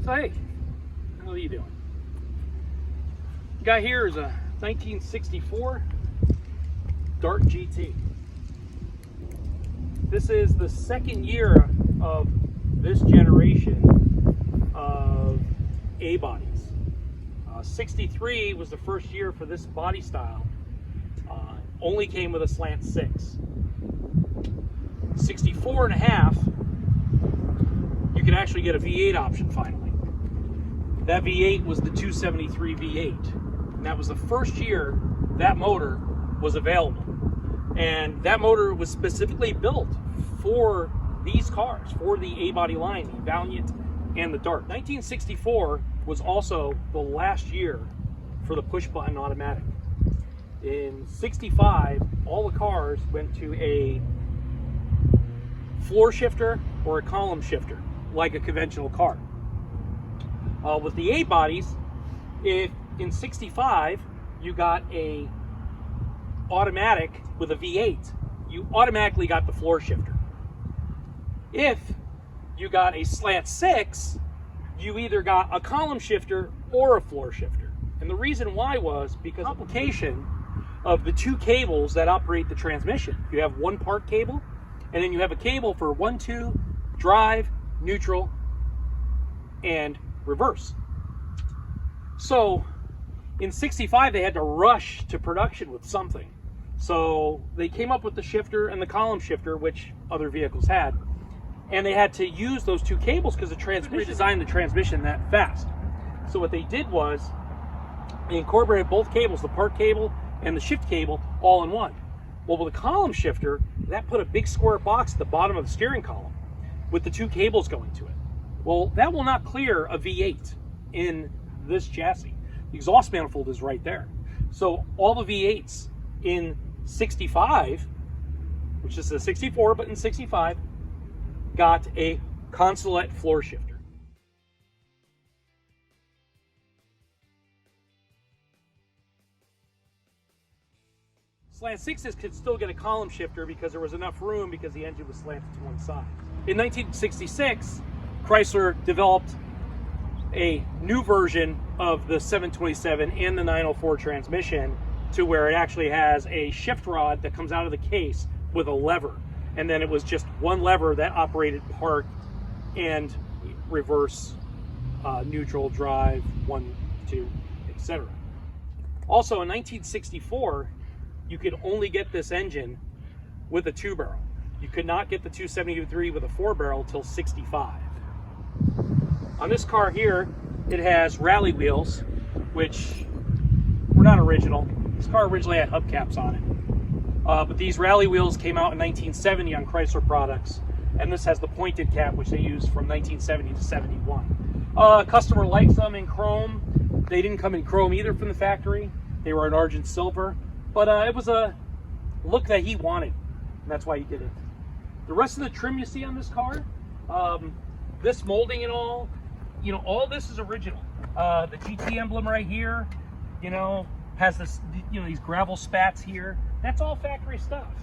So hey, how are you doing? Guy here is a 1964 Dart GT. This is the second year of this generation of A bodies. 63 was the first year for this body style. Only came with a slant 6. 64 and a half, you could actually get a V8 option finally. That V8 was the 273 V8. And that was the first year that motor was available. And that motor was specifically built for these cars, for the A-body line, the Valiant and the Dart. 1964 was also the last year for the push-button automatic. In 65, all the cars went to a floor shifter or a column shifter, like a conventional car. With the A bodies, if in 65 you got a automatic with a V8, you automatically got the floor shifter. If you got a slant 6, you either got a column shifter or a floor shifter. And the reason why was because of the complication of the two cables that operate the transmission. You have one part cable, and then you have a cable for 1, 2, drive, neutral, and reverse. So in 65, they had to rush to production with something. So they came up with the shifter and the column shifter, which other vehicles had, and they had to use those two cables because the transmission redesigned the transmission that fast. So what they did was they incorporated both cables, the part cable and the shift cable, all in one. Well, with a column shifter, that put a big square box at the bottom of the steering column with the two cables going to it. Well, that will not clear a V8 in this chassis. The exhaust manifold is right there. So all the V8s in 65, which is a 64, but in 65, got a Consulate floor shifter. Slant 6s could still get a column shifter because there was enough room because the engine was slanted to one side. In 1966, Chrysler developed a new version of the 727 and the 904 transmission to where it actually has a shift rod that comes out of the case with a lever. And then it was just one lever that operated park and reverse, neutral, drive, 1, 2, etc. Also in 1964, you could only get this engine with a 2-barrel. You could not get the 273 with a 4-barrel till 65. On this car here, it has rally wheels, which were not original. This car originally had hubcaps on it. But these rally wheels came out in 1970 on Chrysler products, and this has the pointed cap, which they used from 1970 to 71. Customer likes them in chrome. They didn't come in chrome either from the factory. They were in argent silver. But it was a look that he wanted, and that's why he did it. The rest of the trim you see on this car, this molding and all, you know, all this is original. The GT emblem right here, you know, has this, you know, these gravel spats here. That's all factory stuff.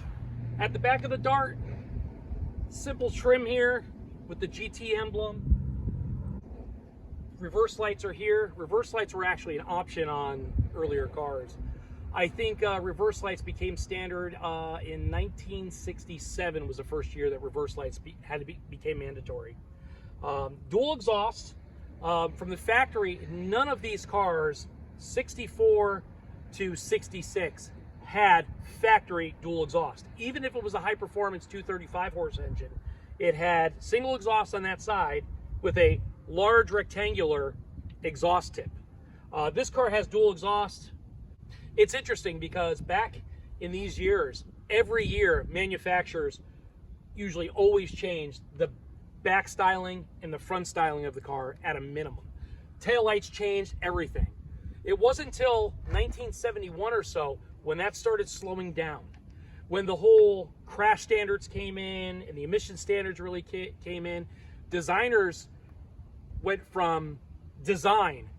At the back of the Dart, simple trim here with the GT emblem. Reverse lights are here. Reverse lights were actually an option on earlier cars. I think reverse lights became standard in 1967 was the first year that reverse lights became mandatory. Dual exhaust from the factory. None of these cars, 64 to 66, had factory dual exhaust. Even if it was a high performance 235 horse engine, it had single exhaust on that side with a large rectangular exhaust tip. This car has dual exhaust. It's interesting because back in these years, every year manufacturers usually always changed the back styling and the front styling of the car at a minimum. Taillights changed, everything. It wasn't until 1971 or so when that started slowing down. When the whole crash standards came in and the emission standards really came in, designers went from design.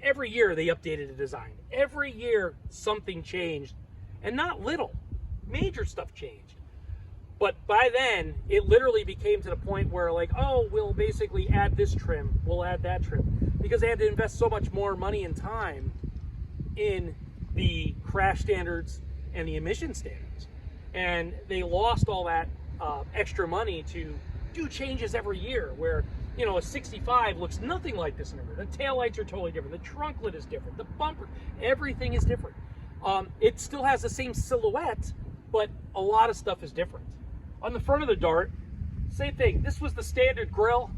Every year they updated the design. Every year something changed, and not little. Major stuff changed. But by then, it literally became to the point where like, oh, we'll basically add this trim, we'll add that trim. Because they had to invest so much more money and time in the crash standards and the emission standards. And they lost all that extra money to do changes every year where, you know, a 65 looks nothing like this anymore. The taillights are totally different. The trunk lid is different. The bumper, everything is different. It still has the same silhouette, but a lot of stuff is different. On the front of the Dart, same thing. This was the standard grille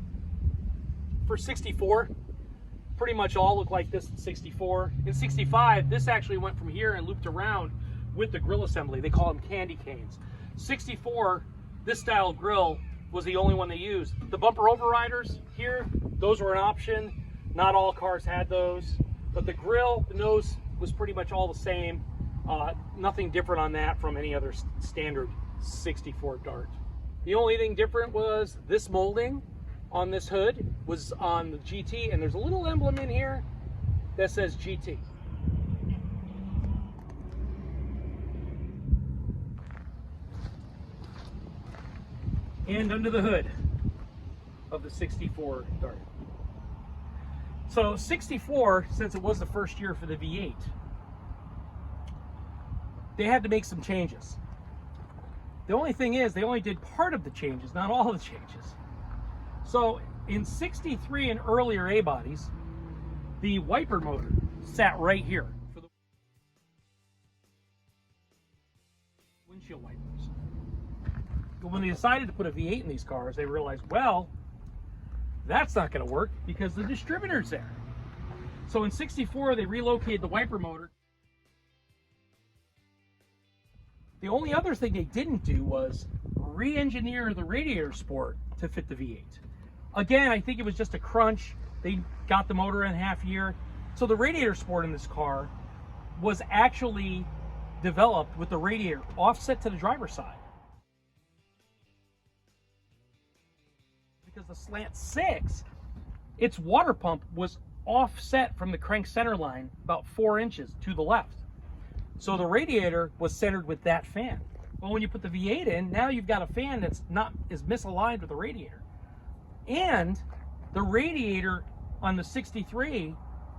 for 64. Pretty much all look like this in 64. In 65, this actually went from here and looped around with the grill assembly. They call them candy canes. 64, this style of grill was the only one they used. The bumper overriders here, those were an option. Not all cars had those, but the grill, the nose was pretty much all the same. Nothing different on that from any other standard 64 Dart. The only thing different was this molding on this hood was on the GT, and there's a little emblem in here that says GT. And under the hood of the 64 Dart. So 64, since it was the first year for the V8, they had to make some changes. The only thing is, they only did part of the changes, not all of the changes. So in 63 and earlier A-bodies, the wiper motor sat right here for the windshield wipers. But when they decided to put a V8 in these cars, they realized, well, that's not going to work because the distributor's there. So in 64, they relocated the wiper motor. The only other thing they didn't do was re-engineer the radiator sport to fit the V8. Again, I think it was just a crunch. They got the motor in half year. So the radiator sport in this car was actually developed with the radiator offset to the driver's side. Because the slant 6, its water pump was offset from the crank center line about 4 inches to the left. So the radiator was centered with that fan. Well, when you put the V8 in, now you've got a fan that's not as misaligned with the radiator. And the radiator on the 63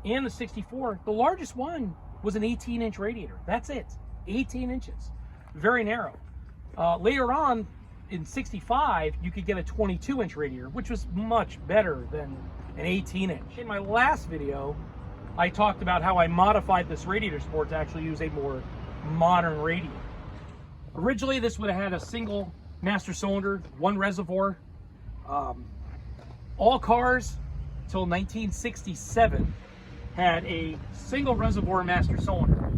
and the 64, the largest one was an 18-inch radiator. That's it, 18 inches, very narrow. Later on, in 65, you could get a 22-inch radiator, which was much better than an 18-inch. In my last video, I talked about how I modified this radiator sport to actually use a more modern radiator. Originally, this would have had a single master cylinder, one reservoir. All cars till 1967 had a single reservoir master cylinder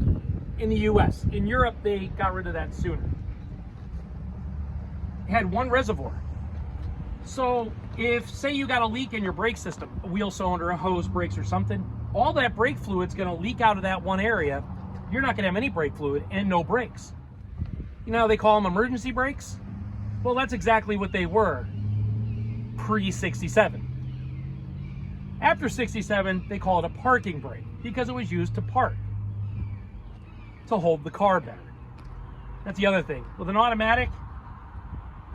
in the US. In Europe, they got rid of that sooner. It had one reservoir. So if, say you got a leak in your brake system, a wheel cylinder, a hose, brakes or something, all that brake fluid's gonna leak out of that one area. You're not gonna have any brake fluid and no brakes. You know how they call them emergency brakes? Well, that's exactly what they were pre-67. After 67, they call it a parking brake because it was used to park, to hold the car better. That's the other thing. With an automatic,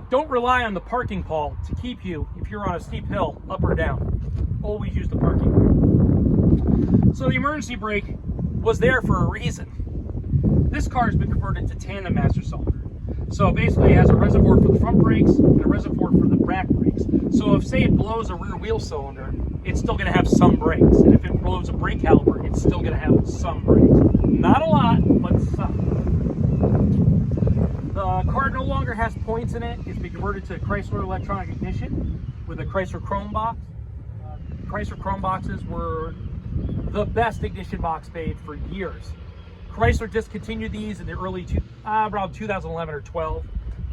don't rely on the parking pawl to keep you, if you're on a steep hill, up or down. Always use the parking brake. So the emergency brake was there for a reason. This car has been converted to tandem master cylinder. So basically it has a reservoir for the front brakes and a reservoir for the back brakes. So if, say, it blows a rear wheel cylinder, it's still going to have some brakes. And if it blows a brake caliper, it's still going to have some brakes. Not a lot, but some. The car no longer has points in it. It's been converted to Chrysler electronic ignition with a Chrysler Chrome box. Chrysler Chrome boxes were the best ignition box made for years. Chrysler discontinued these in the early, around 2011 or 12.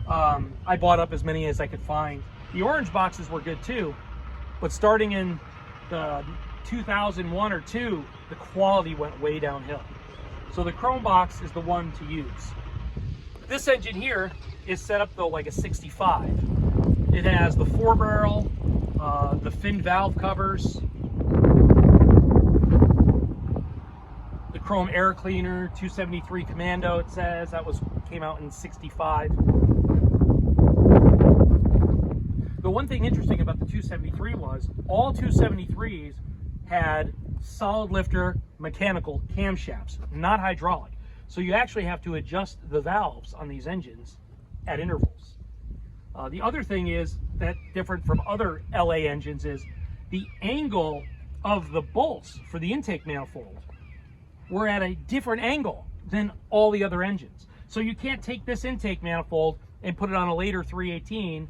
I bought up as many as I could find. The orange boxes were good too, but starting in the 2001 or 2, the quality went way downhill. So the Chrome box is the one to use. This engine here is set up though like a 65. It has the 4-barrel, the fin valve covers, the chrome air cleaner, 273 Commando, it says. That came out in 65. one thing interesting about the 273 was all 273s had solid lifter mechanical camshafts, not hydraulic. So you actually have to adjust the valves on these engines at intervals. The other thing is that different from other LA engines is the angle of the bolts for the intake manifold were at a different angle than all the other engines. So you can't take this intake manifold and put it on a later 318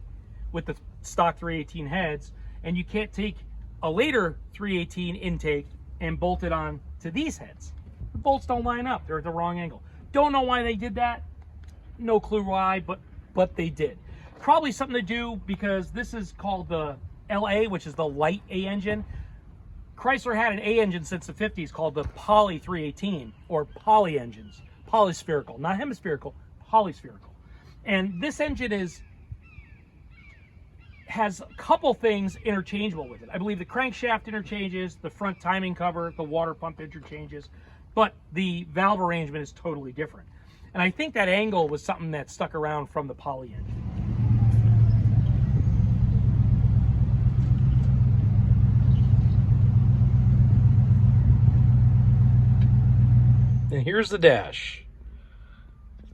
with the stock 318 heads, and you can't take a later 318 intake and bolt it on to these heads. The bolts don't line up. They're at the wrong angle. Don't know why they did that. No clue why, but they did. Probably something to do because this is called the LA, which is the light A engine. Chrysler had an A engine since the 50s called the Poly 318, or poly engines. Polyspherical, not hemispherical, polyspherical. And this engine has a couple things interchangeable with it. I believe the crankshaft interchanges, the front timing cover, the water pump interchanges, but the valve arrangement is totally different. And I think that angle was something that stuck around from the poly engine. And here's the dash.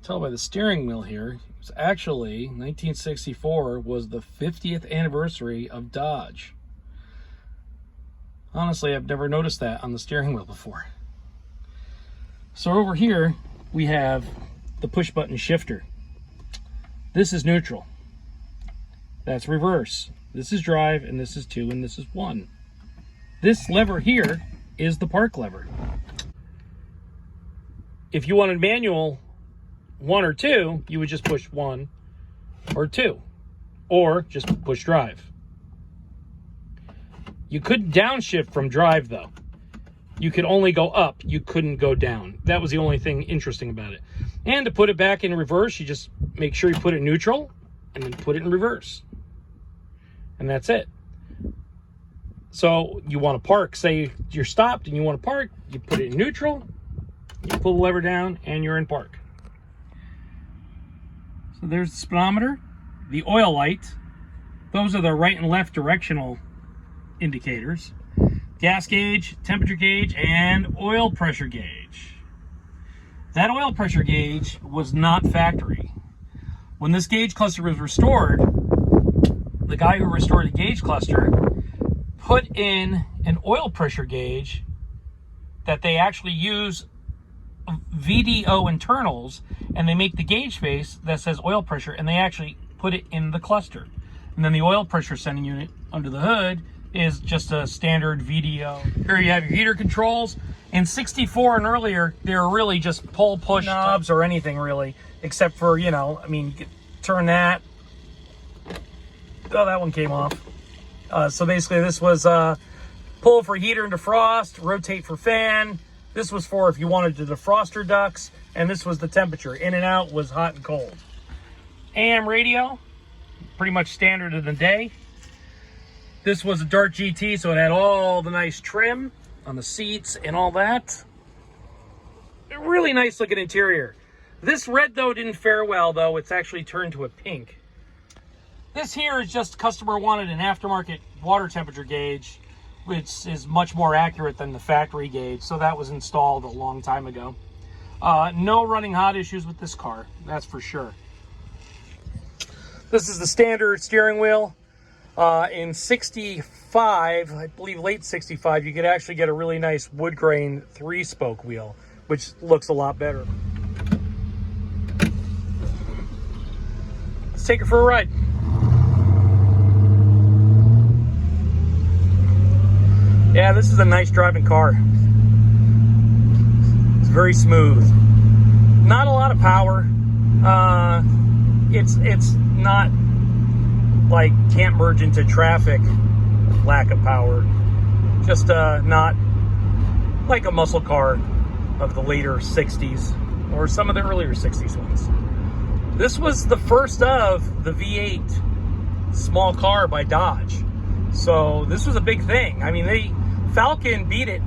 Tell by the steering wheel here, it was actually 1964 was the 50th anniversary of Dodge. Honestly, I've never noticed that on the steering wheel before. So over here, we have the push button shifter. This is neutral. That's reverse. This is drive, and this is 2, and this is 1. This lever here is the park lever. If you wanted manual 1 or 2, you would just push 1 or 2, or just push drive. You couldn't downshift from drive though. You could only go up, you couldn't go down. That was the only thing interesting about it. And to put it back in reverse, you just make sure you put it in neutral and then put it in reverse. And that's it. So you want to park, say you're stopped and you want to park, you put it in neutral, you pull the lever down, and you're in park. So there's the speedometer, the oil light. Those are the right and left directional indicators. Gas gauge, temperature gauge, and oil pressure gauge. That oil pressure gauge was not factory. When this gauge cluster was restored, the guy who restored the gauge cluster put in an oil pressure gauge that they actually use VDO internals, and they make the gauge face that says oil pressure, and they actually put it in the cluster. And then the oil pressure sending unit under the hood is just a standard VDO. Here you have your heater controls. In 64 and earlier, they were really just pull, push knobs or anything really, except for, you know, I mean, turn that. Oh, that one came off. So basically this was pull for heater and defrost, rotate for fan. This was for if you wanted to defrost your ducts, and this was the temperature. In and out was hot and cold. AM radio, pretty much standard of the day. This was a Dart GT, so it had all the nice trim on the seats and all that. A really nice looking interior. This red, though, didn't fare well, though. It's actually turned to a pink. This here is just customer wanted an aftermarket water temperature gauge, which is much more accurate than the factory gauge, so that was installed a long time ago. No running hot issues with this car, that's for sure. This is the standard steering wheel. In 65, I believe late 65, you could actually get a really nice wood grain 3-spoke wheel, which looks a lot better. Let's take her for a ride. Yeah, this is a nice driving car. It's very smooth. Not a lot of power. It's not like can't merge into traffic lack of power. Just not like a muscle car of the later 60s or some of the earlier 60s ones. This was the first of the V8 small car by Dodge. So this was a big thing. I mean, Falcon beat it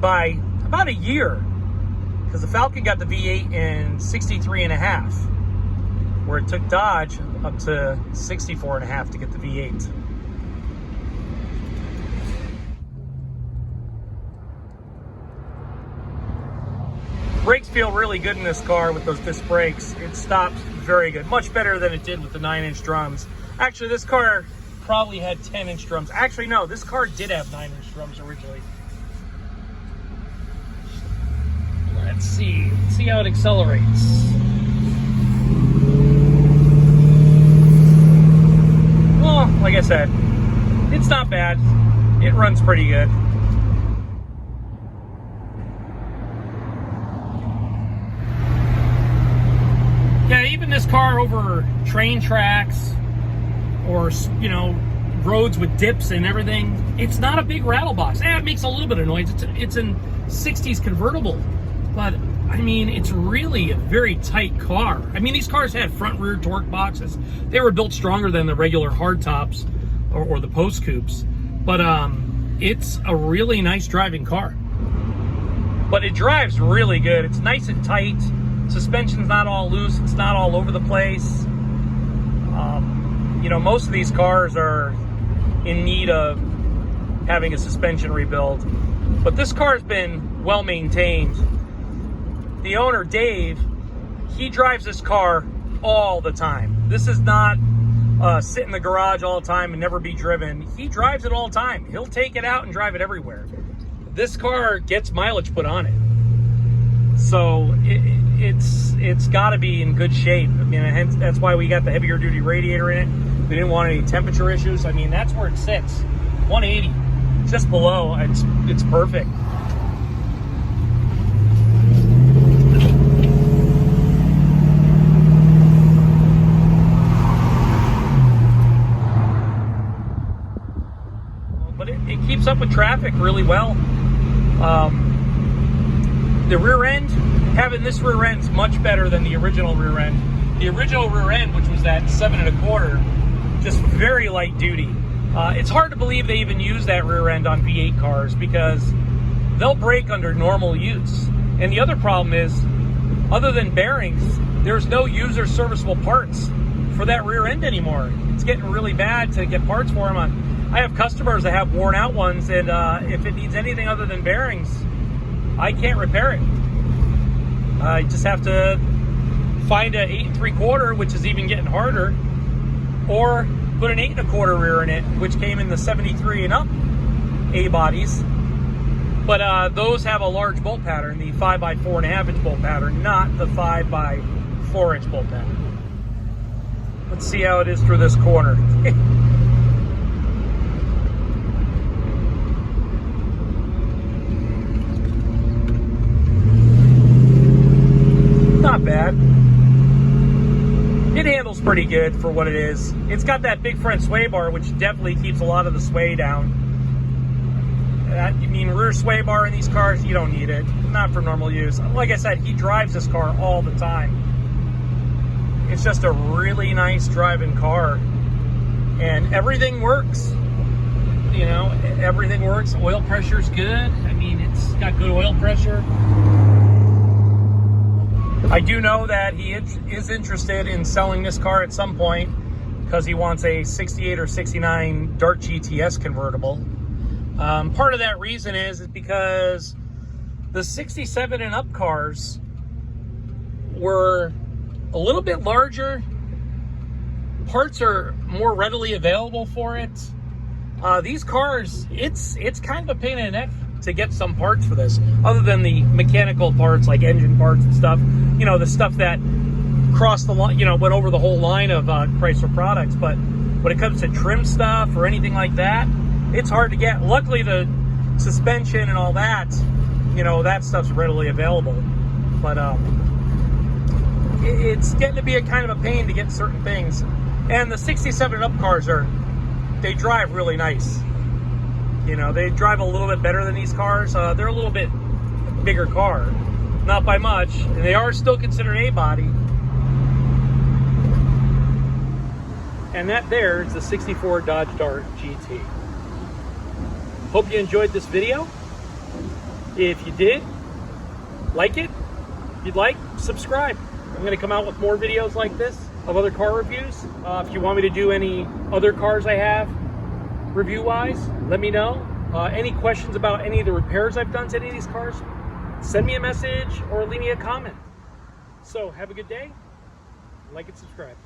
by about a year, because the Falcon got the V8 in 63 and a half, where it took Dodge up to 64.5 to get the V8. Brakes feel really good in this car with those disc brakes. It stops very good, much better than it did with the 9-inch drums. Actually, this car probably had 10-inch drums. Actually, no, this car did have 9-inch drums originally. Let's see how it accelerates. Well, like I said, it's not bad. It runs pretty good. Yeah, even this car over train tracks or, you know, roads with dips and everything, it's not a big rattle box. It makes a little bit of noise. It's an 60s convertible, but I mean, it's really a very tight car. I mean, these cars had front rear torque boxes. They were built stronger than the regular hardtops or the post coupes, but it's a really nice driving car. But it drives really good. It's nice and tight. Suspension's not all loose. It's not all over the place. You know, most of these cars are in need of having a suspension rebuild, but this car's been well maintained. The owner, Dave, he drives this car all the time. This is not sit in the garage all the time and never be driven. He drives it all the time. He'll take it out and drive it everywhere. This car gets mileage put on it. So it's got to be in good shape. I mean, hence, that's why we got the heavier duty radiator in it. We didn't want any temperature issues. I mean, that's where it sits, 180, just below. It's perfect. But it keeps up with traffic really well. The rear end, having this rear end is much better than the original rear end. The original rear end, which was that 7 1/4, just very light duty. It's hard to believe they even use that rear end on V8 cars because they'll break under normal use. And the other problem is, other than bearings, there's no user serviceable parts for that rear end anymore. It's getting really bad to get parts for them. I have customers that have worn out ones, and if it needs anything other than bearings, I can't repair it. I just have to find an 8 3/4, which is even getting harder, or put an 8 1/4 rear in it, which came in the 73 and up A bodies. But those have a large bolt pattern, the 5x4.5 inch bolt pattern, not the 5x4 inch bolt pattern. Let's see how it is through this corner. Not bad. It handles pretty good for what it is. It's got that big front sway bar, which definitely keeps a lot of the sway down. I mean, rear sway bar in these cars, you don't need it. Not for normal use. Like I said, he drives this car all the time. It's just a really nice driving car. And everything works. You know, everything works. Oil pressure's good. I mean, it's got good oil pressure. I do know that he is interested in selling this car at some point because he wants a 68 or 69 Dart GTS convertible. Part of that reason is because the 67 and up cars were a little bit larger. Parts are more readily available for it. These cars, it's kind of a pain in the neck to get some parts for this, other than the mechanical parts like engine parts and stuff, you know, the stuff that crossed the line, you know, went over the whole line of Chrysler products. But when it comes to trim stuff or anything like that, it's hard to get. Luckily, the suspension and all that, you know, that stuff's readily available. But it's getting to be a kind of a pain to get certain things. And the 67 and up cars they drive really nice. You know, they drive a little bit better than these cars. They're a little bit bigger car, not by much, and they are still considered A-body. And that there is the 64 Dodge Dart GT. Hope you enjoyed this video. If you did, like it. If you'd like, subscribe. I'm going to come out with more videos like this. of other car reviews. If you want me to do any other cars I have review-wise, let me know. Any questions about any of the repairs I've done to any of these cars, send me a message or leave me a comment. So have a good day. Like and subscribe.